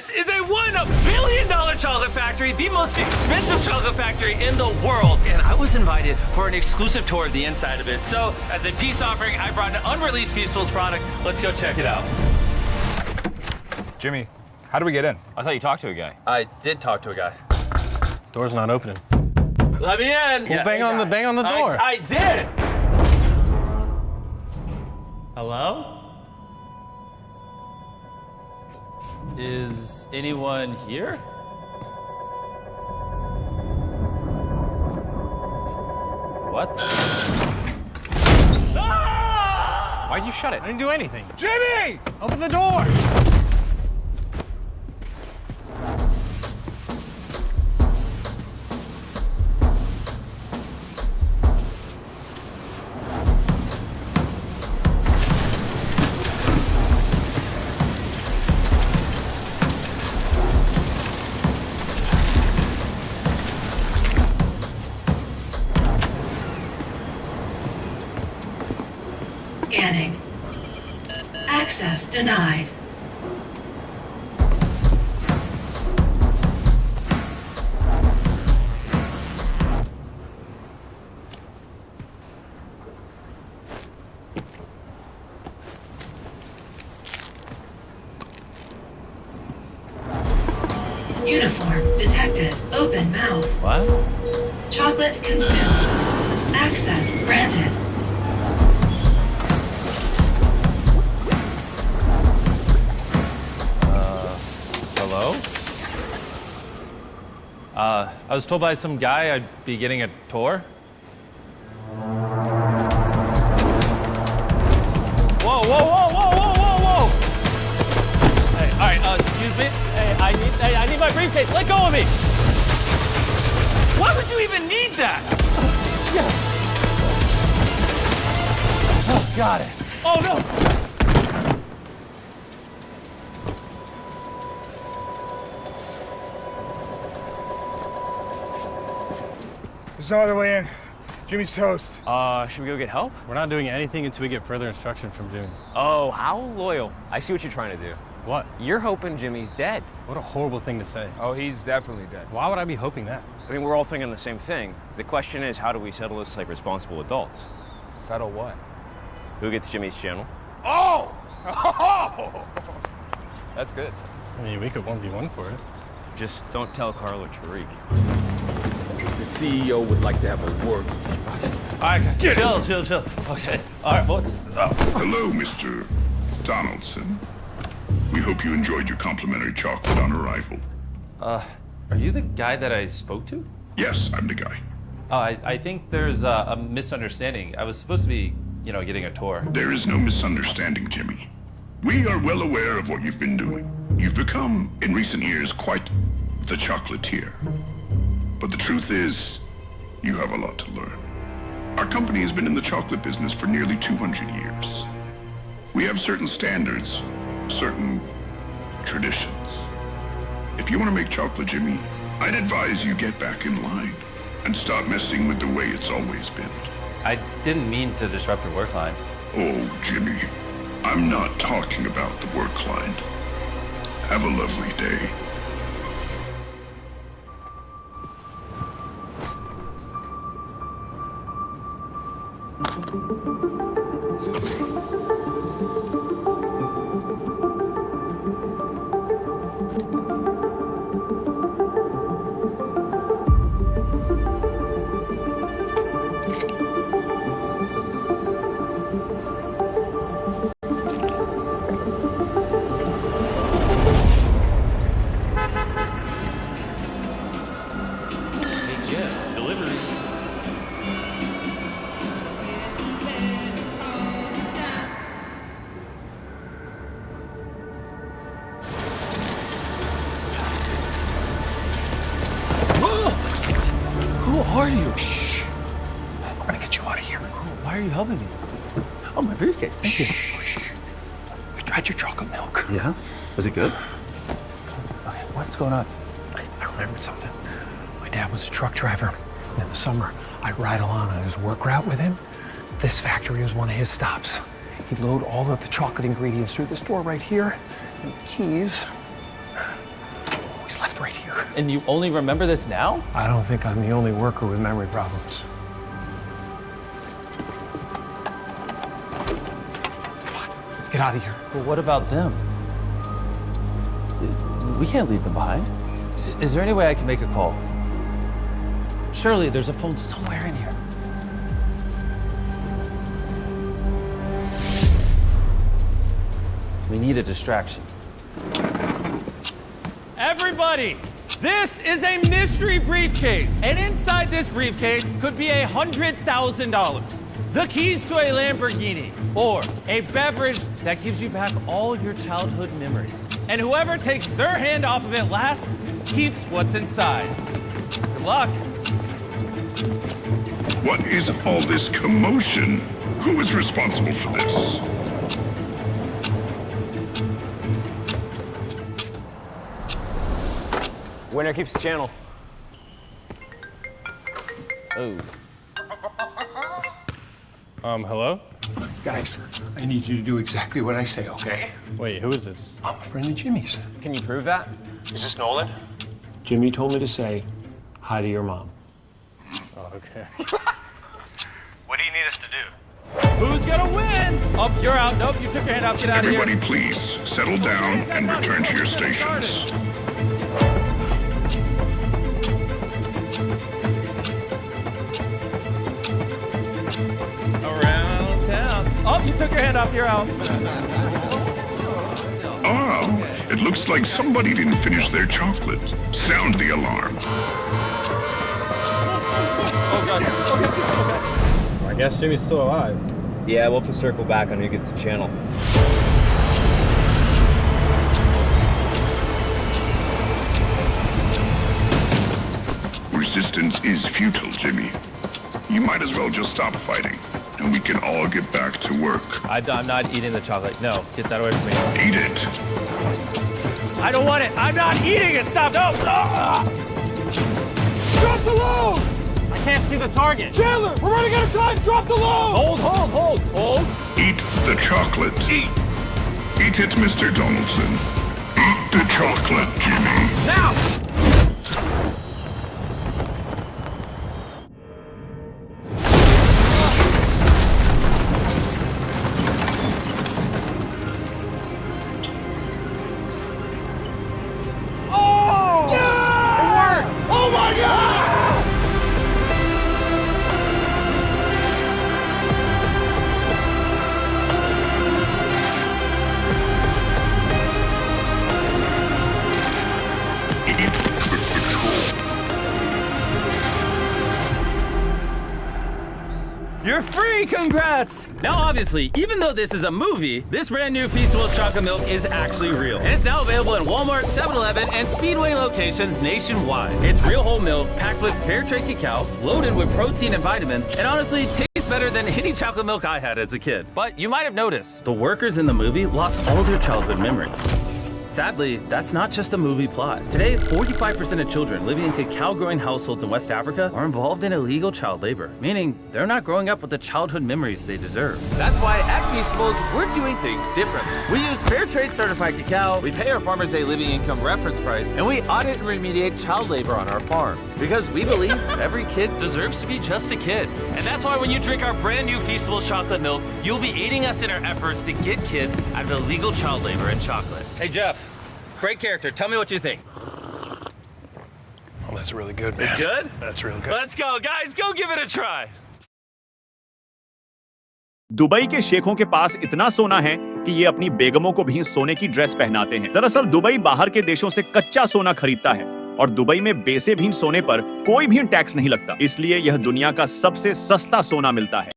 This is a $1 billion chocolate factory, the most expensive chocolate factory in the world. And I was invited for an exclusive tour of the inside of it. So as a peace offering, I brought an unreleased Feastables product. Let's go check it out. Jimmy, how do we get in? I thought you talked to a guy. I did talk to a guy. Door's not opening. Let me in. Well, bang on the door. I did. Hello? Is anyone here? What? Ah! Why'd you shut it? I didn't do anything. Jimmy! Open the door! Scanning. Access denied. Uniform detected. Open mouth. What? Chocolate consumed. Access granted. Hello? I was told by some guy I'd be getting a tour. Whoa, whoa, whoa, whoa, whoa, whoa, whoa! Hey, all right, excuse me. Hey, I need my briefcase. Let go of me. Why would you even need that? Yeah. Oh, got it. Oh, no. There's no other way in. Jimmy's toast. Should we go get help? We're not doing anything until we get further instruction from Jimmy. Oh, how loyal. I see what you're trying to do. What? You're hoping Jimmy's dead. What a horrible thing to say. Oh, he's definitely dead. Why would I be hoping that? I mean, we're all thinking the same thing. The question is, how do we settle this like responsible adults? Settle what? Who gets Jimmy's channel? Oh! Oh! That's good. I mean, we could 1v1 for it. Just don't tell Carl or Tariq. The CEO would like to have a word with you. All right, chill. Okay. All right, what's up? Hello, Mr. Donaldson. We hope you enjoyed your complimentary chocolate on arrival. Are you the guy that I spoke to? Yes, I'm the guy. I think there's a misunderstanding. I was supposed to be, getting a tour. There is no misunderstanding, Jimmy. We are well aware of what you've been doing. You've become, in recent years, quite the chocolatier. But the truth is, you have a lot to learn. Our company has been in the chocolate business for nearly 200 years. We have certain standards, certain traditions. If you want to make chocolate, Jimmy, I'd advise you get back in line and stop messing with the way it's always been. I didn't mean to disrupt your work line. Oh, Jimmy, I'm not talking about the work line. Have a lovely day. Who are you? Shh. I'm gonna get you out of here. Why are you helping me? Oh, my briefcase. Thank you. I tried your chocolate milk. Yeah? Was it good? Okay, what's going on? I remembered something. My dad was a truck driver, and in the summer, I'd ride along on his work route with him. This factory was one of his stops. He'd load all of the chocolate ingredients through the store right here, and the keys And you only remember this now? I don't think I'm the only worker with memory problems. Let's get out of here. Well, what about them? We can't leave them behind. Is there any way I can make a call? Surely there's a phone somewhere in here. We need a distraction. Everybody, this is a mystery briefcase. And inside this briefcase could be $100,000. The keys to a Lamborghini, or a beverage that gives you back all your childhood memories. And whoever takes their hand off of it last keeps what's inside. Good luck. What is all this commotion? Who is responsible for this? Winner keeps the channel. Oh. Hello? Guys, I need you to do exactly what I say, okay? Wait, who is this? I'm a friend of Jimmy's. Can you prove that? Is this Nolan? Jimmy told me to say hi to your mom. Oh, okay. What do you need us to do? Who's gonna win? Oh, you're out. Nope, you took your hand off. Get out of here. Everybody please, settle down and return to your stations. Around town. Oh, you took your hand off. You're out. Ah, it looks like somebody didn't finish their chocolate. Sound the alarm. Oh, God. Okay. I guess Jimmy's still alive. Yeah, we'll have to circle back on who gets the channel. Resistance is futile, Jimmy. You might as well just stop fighting, and we can all get back to work. I'm not eating the chocolate. No, get that away from me. Eat it. I don't want it. I'm not eating it. Stop. No. Ah! Drop the load! I can't see the target. Chandler, we're running out of time! Drop the load! Hold. Eat the chocolate. Eat it, Mr. Donaldson. Eat the chocolate, Jimmy. Now! You're free, congrats! Now obviously, even though this is a movie, this brand new Feastables chocolate milk is actually real. And it's now available in Walmart, 7-Eleven, and Speedway locations nationwide. It's real whole milk, packed with fair trade cacao, loaded with protein and vitamins, and honestly, tastes better than any chocolate milk I had as a kid. But you might have noticed, the workers in the movie lost all their childhood memories. Sadly, that's not just a movie plot. Today, 45% of children living in cacao-growing households in West Africa are involved in illegal child labor, meaning they're not growing up with the childhood memories they deserve. That's why at Feastables, we're doing things differently. We use fair trade certified cacao, we pay our farmers a living income reference price, and we audit and remediate child labor on our farms. Because we believe every kid deserves to be just a kid. And that's why when you drink our brand new Feastables chocolate milk, you'll be aiding us in our efforts to get kids out of illegal child labor and chocolate. Hey, Jeff. Great character. Tell me what you think. Oh, that's really good, man. It's good? That's really good. Let's go, guys. Go give it a try. Dubai के शेखों के पास इतना सोना है कि ये अपनी बेगमों को भी सोने की ड्रेस पहनाते हैं। दरअसल दुबई बाहर के देशों से कच्चा सोना खरीदता है और दुबई में बेसे भी सोने पर कोई भी टैक्स नहीं लगता। इसलिए यह दुनिया का सबसे सस्ता सोना मिलता है।